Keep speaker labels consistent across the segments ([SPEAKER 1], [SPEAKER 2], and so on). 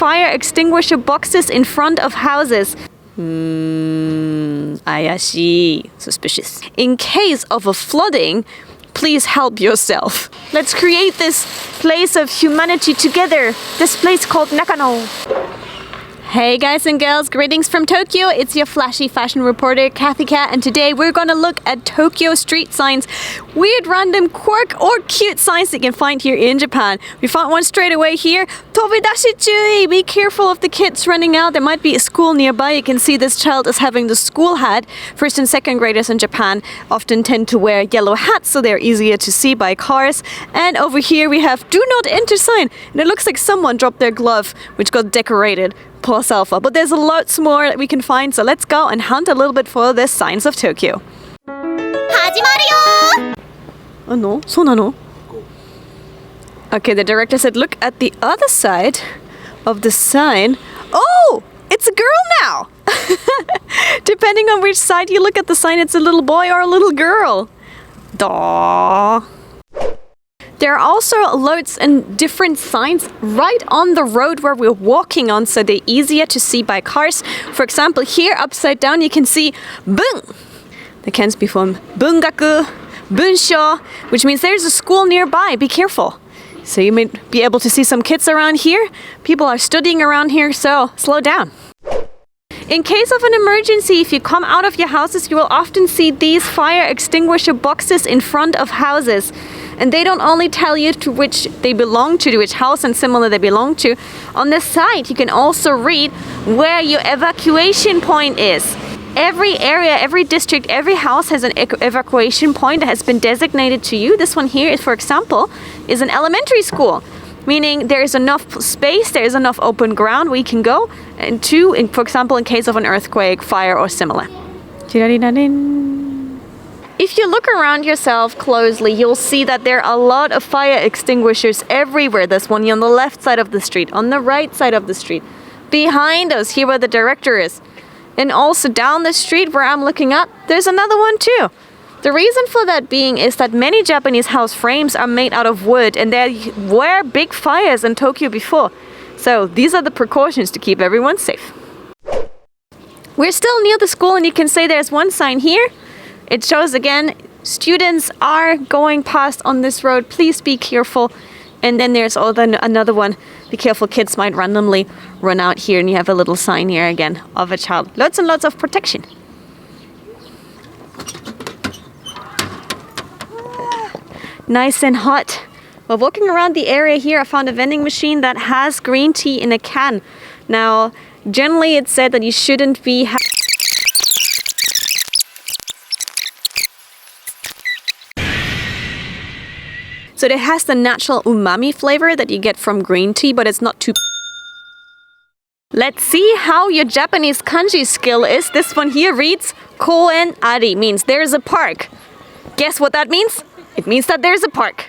[SPEAKER 1] fire extinguisher boxes in front of houses. 怪しい. Suspicious. In case of a flooding, please help yourself. Let's create this place of humanity together. This place called Nakano. Hey guys and girls, greetings from Tokyo. It's your flashy fashion reporter, Cathy Cat, and today we're gonna look at Tokyo street signs. Weird, random, quirk, or cute signs that you can find here in Japan. We found one straight away here. Tobidashi chui! Be careful of the kids running out. There might be a school nearby. You can see this child is having the school hat. First and second graders in Japan often tend to wear yellow hats, so they're easier to see by cars. And over here we have do not enter sign. And it looks like someone dropped their glove, which got decorated. Plus alpha, but there's lots more that we can find, so let's go and hunt a little bit for the signs of Tokyo. 始まるよ! Oh no, そうなの? Okay, the director said look at the other side of the sign. Oh, it's a girl now! Depending on which side you look at the sign, it's a little boy or a little girl. Duh. There are also loads and different signs right on the road where we're walking on, so they're easier to see by cars. For example, here upside down you can see Bun. That can be from Bungaku, Bunsho, which means there's a school nearby. Be careful. So you may be able to see some kids around here. People are studying around here, so slow down. In case of an emergency, if you come out of your houses, you will often see these fire extinguisher boxes in front of houses. And they don't only tell you to which they belong to which house and similar they belong to. On the side, you can also read where your evacuation point is. Every area, every district, every house has an evacuation point that has been designated to you. This one here, is, for example, is an elementary school. Meaning there is enough space, there is enough open ground where you can go and for example, in case of an earthquake, fire, or similar. If you look around yourself closely, you'll see that there are a lot of fire extinguishers everywhere. There's one on the left side of the street, on the right side of the street, behind us, here where the director is. And also down the street where I'm looking up, there's another one too. The reason for that being is that many Japanese house frames are made out of wood, and there were big fires in Tokyo before. So these are the precautions to keep everyone safe. We're still near the school, and you can see there's one sign here. It shows again, students are going past on this road. Please be careful. And then there's another one. Be careful, kids might randomly run out here, and you have a little sign here again of a child. Lots and lots of protection. Nice and hot. While walking around the area here, I found a vending machine that has green tea in a can. Now, generally it's said that you shouldn't be So it has the natural umami flavor that you get from green tea, but it's not too... Let's see how your Japanese kanji skill is. This one here reads Koen Ari, means there's a park. Guess what that means? It means that there's a park.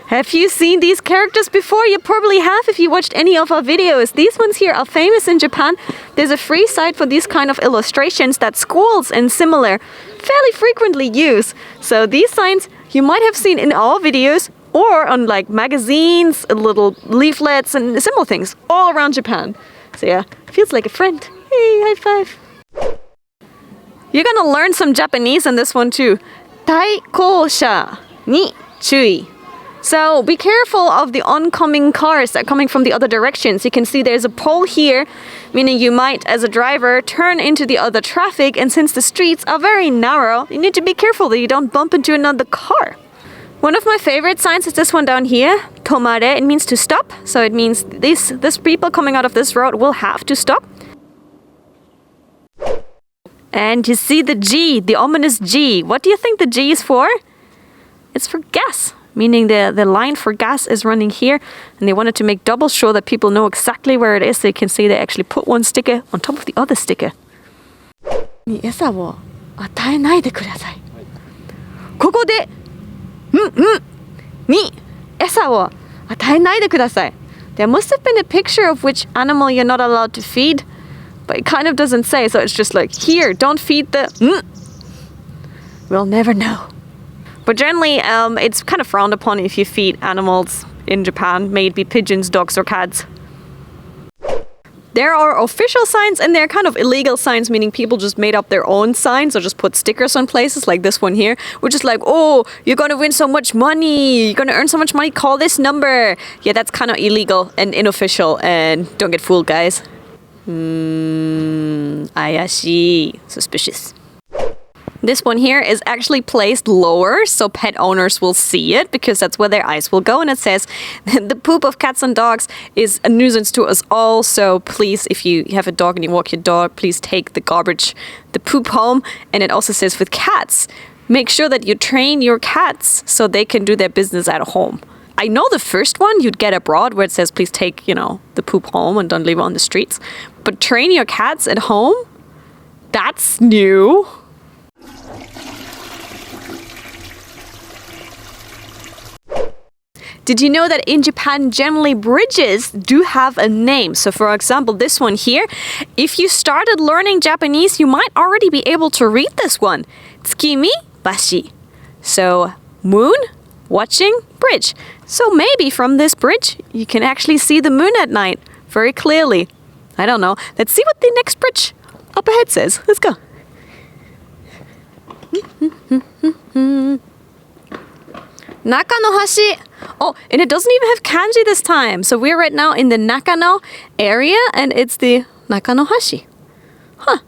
[SPEAKER 1] Have you seen these characters before? You probably have if you watched any of our videos. These ones here are famous in Japan. There's a free site for these kind of illustrations that schools and similar fairly frequently use. So these signs you might have seen in our videos or on like magazines, little leaflets and similar things all around Japan. So yeah, feels like a friend. Hey, high five. You're gonna learn some Japanese in this one too. Taikosha ni chui. So be careful of the oncoming cars that are coming from the other directions. You can see there's a pole here, meaning you might, as a driver, turn into the other traffic. And since the streets are very narrow, you need to be careful that you don't bump into another car. One of my favorite signs is this one down here, tomare. It means to stop. So it means these people coming out of this road will have to stop. And you see the G, the ominous G. What do you think the G is for? It's for gas. Meaning the line for gas is running here, and they wanted to make double sure that people know exactly where it is. So you can see they actually put one sticker on top of the other sticker. 餌を与えないでください。ここでに餌を与えないでください。There must have been a picture of which animal you're not allowed to feed, but it kind of doesn't say, so it's just like, here, don't feed the We'll never know. But generally, it's kind of frowned upon if you feed animals in Japan. May it be pigeons, dogs, or cats. There are official signs and there are kind of illegal signs, meaning people just made up their own signs or just put stickers on places like this one here, which is like, oh, you're going to win so much money, you're going to earn so much money, call this number. Yeah, that's kind of illegal and unofficial, and don't get fooled, guys. Ayashi. Suspicious. This one here is actually placed lower so pet owners will see it because that's where their eyes will go, and it says the poop of cats and dogs is a nuisance to us all, so please, if you have a dog and you walk your dog, please take the garbage, the poop home. And it also says with cats, make sure that you train your cats so they can do their business at home. I know the first one you'd get abroad where it says please take, the poop home and don't leave it on the streets, but train your cats at home? That's new. Did you know that in Japan, generally bridges do have a name? So for example, this one here, if you started learning Japanese, you might already be able to read this one. Tsukimi bashi. So moon, watching, bridge. So maybe from this bridge, you can actually see the moon at night very clearly. I don't know. Let's see what the next bridge up ahead says. Let's go. Nakanohashi. Oh, and it doesn't even have kanji this time. So we're right now in the Nakano area and it's the Nakanohashi. Huh.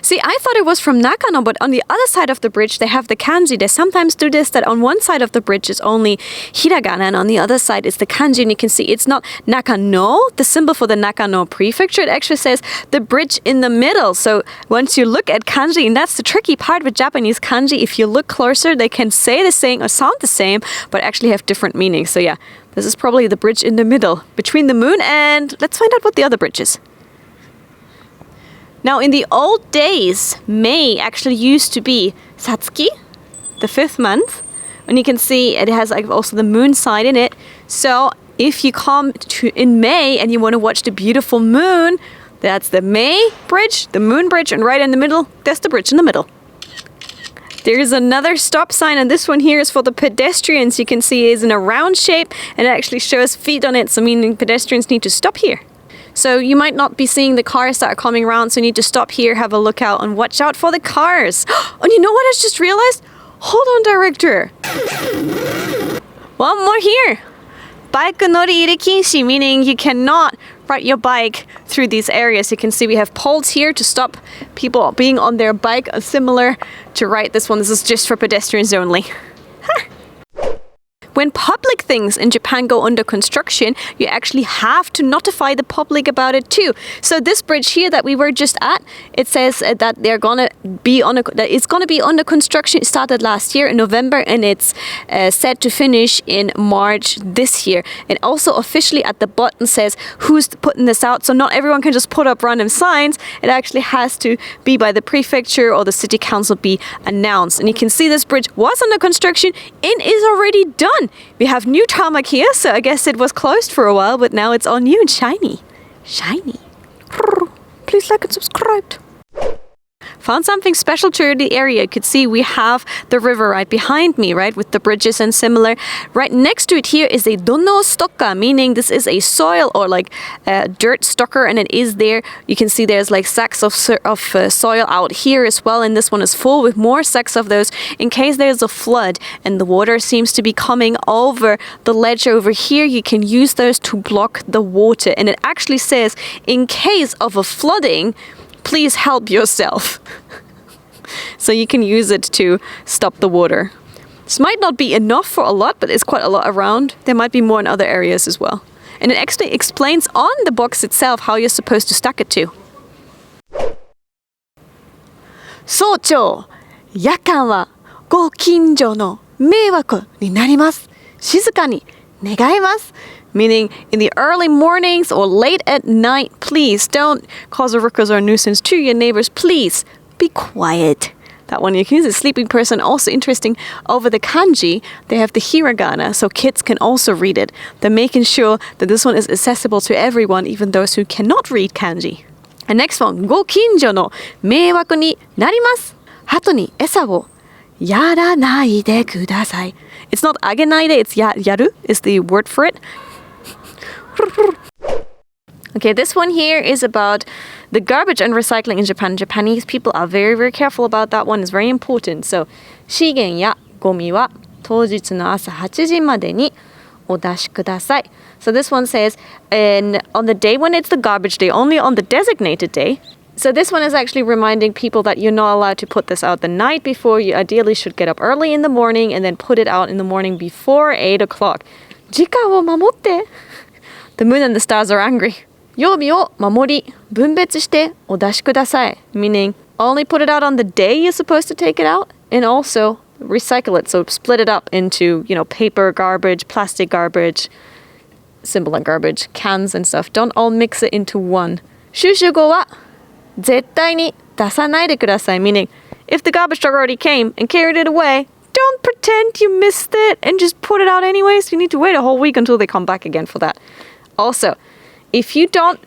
[SPEAKER 1] See, I thought it was from Nakano, but on the other side of the bridge, they have the kanji. They sometimes do this, that on one side of the bridge is only hiragana, and on the other side is the kanji, and you can see it's not Nakano, the symbol for the Nakano prefecture. It actually says the bridge in the middle. So once you look at kanji, and that's the tricky part with Japanese kanji, if you look closer, they can say the same or sound the same, but actually have different meanings. So yeah, this is probably the bridge in the middle, between the moon and, let's find out what the other bridge is. Now, in the old days, May actually used to be Satsuki, the 5th month. And you can see it has also the moon side in it. So if you come in May and you want to watch the beautiful moon, that's the May bridge, the moon bridge, and right in the middle, that's the bridge in the middle. There's another stop sign, and this one here is for the pedestrians. You can see it is in a round shape, and it actually shows feet on it, so meaning pedestrians need to stop here. So you might not be seeing the cars that are coming around, so you need to stop here, have a look out, and watch out for the cars. And you know what I just realized? Hold on, director. One more here. Bike nori-ire kinshi, meaning you cannot ride your bike through these areas. You can see we have poles here to stop people being on their bike, similar to right this one. This is just for pedestrians only. When public things in Japan go under construction, you actually have to notify the public about it too. So this bridge here that we were just at, it says that they're gonna be that it's gonna be under construction. It started last year in November, and it's set to finish in March this year. And also officially at the bottom says who's putting this out. So not everyone can just put up random signs. It actually has to be by the prefecture or the city council be announced. And you can see this bridge was under construction and is already done. We have new tarmac here, so I guess it was closed for a while, but now it's all new and shiny. Shiny. Please like and subscribe. Found something special to the area. You could see we have the river right behind me, right, with the bridges and similar. Right next to it here is a dono stokka, meaning this is a soil or like a dirt stocker, and it is there. You can see there's like sacks of soil out here as well, and this one is full with more sacks of those in case there's a flood and the water seems to be coming over the ledge over here. You can use those to block the water, and it actually says in case of a flooding, please help yourself. So you can use it to stop the water. This might not be enough for a lot, but it's quite a lot around. There might be more in other areas as well. And it actually explains on the box itself how you're supposed to stack it to. 早朝、夜間はご近所の迷惑になります。静かに願います。Meaning in the early mornings or late at night, please don't cause a ruckus or a nuisance to your neighbors. Please be quiet. That one you can use a sleeping person. Also interesting, over the kanji, they have the hiragana, so kids can also read it. They're making sure that this one is accessible to everyone, even those who cannot read kanji. And next one, ご近所の迷惑になります。鳩に餌をやらないでください. It's not agenaide, it's yaru is the word for it. Okay, this one here is about the garbage and recycling in Japan. Japanese people are very, very careful about that one. It's very important. So, 資源やゴミは当日の朝8時までにお出しください. So this one says, and on the day when it's the garbage day, only on the designated day. So this one is actually reminding people that you're not allowed to put this out the night before. You ideally should get up early in the morning and then put it out in the morning before 8 o'clock. 時間を守って. The moon and the stars are angry. 曜日を守り、分別してお出しください. Meaning, only put it out on the day you're supposed to take it out, and also recycle it. So split it up into, paper garbage, plastic garbage, simple like garbage, cans and stuff. Don't all mix it into one. 収集後は絶対に出さないでください. Meaning, if the garbage truck already came and carried it away, don't pretend you missed it and just put it out anyways. You need to wait a whole week until they come back again for that. Also, if you don't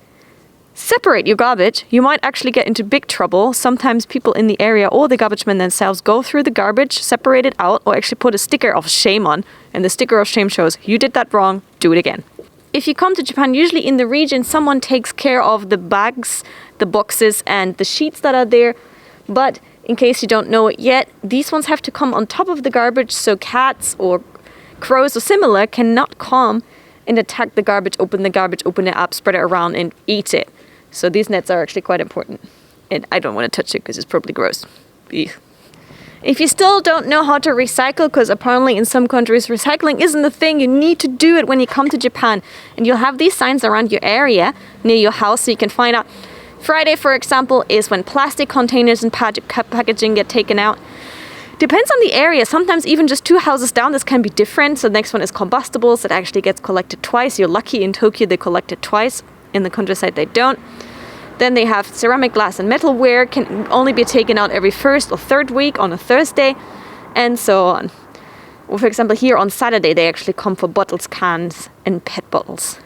[SPEAKER 1] separate your garbage, you might actually get into big trouble. Sometimes people in the area or the garbage men themselves go through the garbage, separate it out, or actually put a sticker of shame on. And the sticker of shame shows, you did that wrong, do it again. If you come to Japan, usually in the region, someone takes care of the bags, the boxes, and the sheets that are there. But in case you don't know it yet, these ones have to come on top of the garbage, so cats or crows or similar cannot come and attack the garbage, open it up, spread it around, and eat it. So these nets are actually quite important. And I don't want to touch it because it's probably gross. Eugh. If you still don't know how to recycle, because apparently in some countries recycling isn't the thing, you need to do it when you come to Japan. And you'll have these signs around your area, near your house, so you can find out. Friday, for example, is when plastic containers and packaging get taken out. Depends on the area. Sometimes even just 2 houses down, this can be different. So the next one is combustibles. It actually gets collected twice. You're lucky in Tokyo, they collect it twice. In the countryside, they don't. Then they have ceramic, glass, and metalware can only be taken out every first or third week on a Thursday, and so on. Well, for example, here on Saturday, they actually come for bottles, cans, and PET bottles.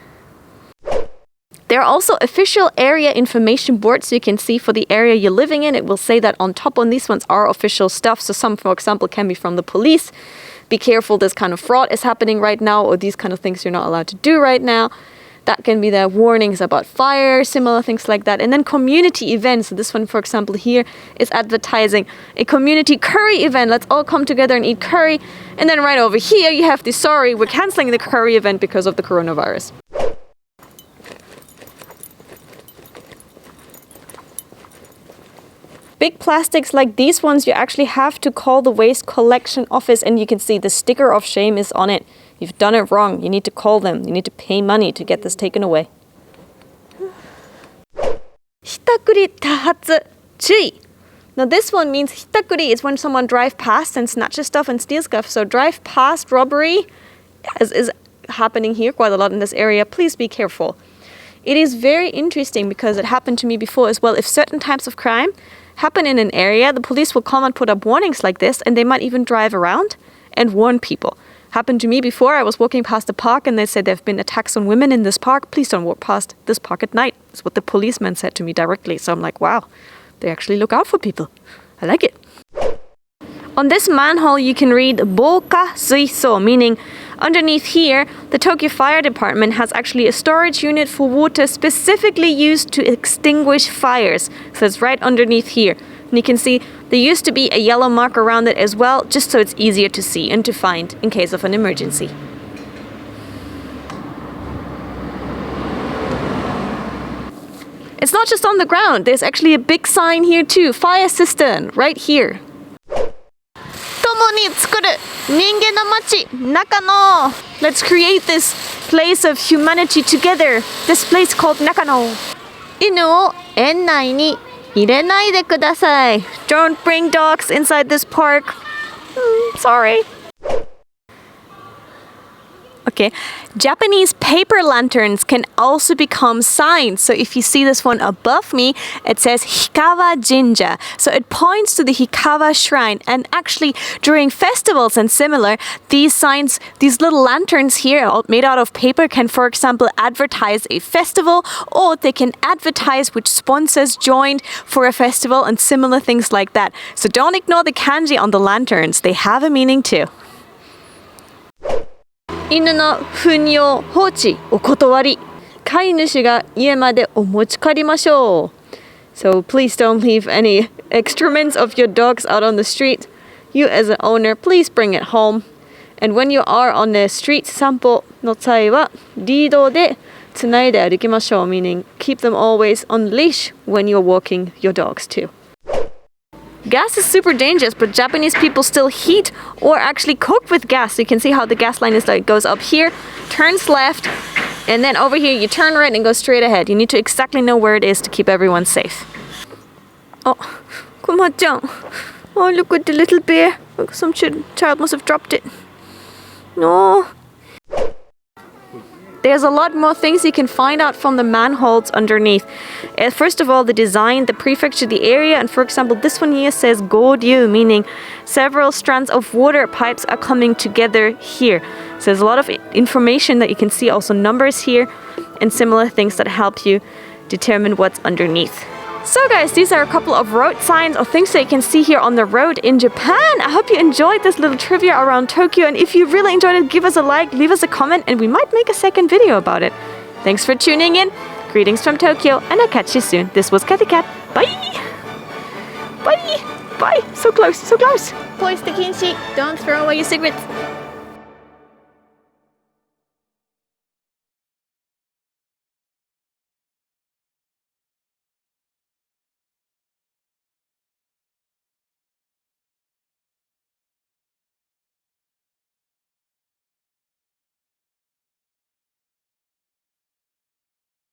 [SPEAKER 1] There are also official area information boards, so you can see for the area you're living in. It will say that on top on these ones are official stuff. So some, for example, can be from the police. Be careful, this kind of fraud is happening right now, or these kind of things you're not allowed to do right now. That can be the warnings about fire, similar things like that. And then community events. So this one, for example, here is advertising a community curry event. Let's all come together and eat curry. And then right over here, you have the sorry, we're canceling the curry event because of the coronavirus. Big plastics like these ones, you actually have to call the waste collection office, and you can see the sticker of shame is on it. You've done it wrong. You need to call them. You need to pay money to get this taken away. ひったくり多発注意. Now this one means ひったくり is when someone drives past and snatches stuff and steals stuff. So drive past robbery is happening here quite a lot in this area. Please be careful. It is very interesting because it happened to me before as well. If certain types of crime happen in an area, the police will come and put up warnings like this, and they might even drive around and warn people. Happened to me before. I was walking past a park and they said there have been attacks on women in this park. Please don't walk past this park at night. That's what the policeman said to me directly. So I'm like, wow, they actually look out for people. I like it. On this manhole, you can read 防火水槽, meaning underneath here, the Tokyo Fire Department has actually a storage unit for water specifically used to extinguish fires. So it's right underneath here. And you can see there used to be a yellow mark around it as well, just so it's easier to see and to find in case of an emergency. It's not just on the ground. There's actually a big sign here too. Fire cistern, right here. 共に作る人間の街中野. Let's create this place of humanity together. This place called Nakano. 犬を園内に入れないでください. Don't bring dogs inside this park. Sorry. Okay, Japanese paper lanterns can also become signs. So if you see this one above me, it says Hikawa Jinja. So it points to the Hikawa shrine. And actually, during festivals and similar, these signs, these little lanterns here made out of paper can, for example, advertise a festival, or they can advertise which sponsors joined for a festival and similar things like that. So don't ignore the kanji on the lanterns. They have a meaning too. 犬の糞尿放置お断り。飼い主が家までお持ち帰りましょう。So please don't leave any excrements of your dogs out on the street. You as an owner, please bring it home. And when you are on the street 散歩の際はリードでつないで歩きましょう。Meaning keep them always on leash when you're walking your dogs too. Gas is super dangerous, but Japanese people still heat or actually cook with gas. So you can see how the gas line is like goes up here, turns left, and then over here you turn right and go straight ahead. You need to exactly know where it is to keep everyone safe. Oh, Kuma-chan. Oh, look at the little bear. Some child must have dropped it. No. There's a lot more things you can find out from the manholes underneath. First of all, the design, the prefecture, the area, and for example, this one here says Goryu, meaning several strands of water pipes are coming together here. So there's a lot of information that you can see, also numbers here, and similar things that help you determine what's underneath. So guys, these are a couple of road signs or things that you can see here on the road in Japan. I hope you enjoyed this little trivia around Tokyo, and if you really enjoyed it, give us a like, leave us a comment, and we might make a second video about it. Thanks for tuning in. Greetings from Tokyo, and I'll catch you soon. This was Cathy Cat. Bye! Bye! Bye! So close, so close! Poiste kinshi. Don't throw away your cigarettes.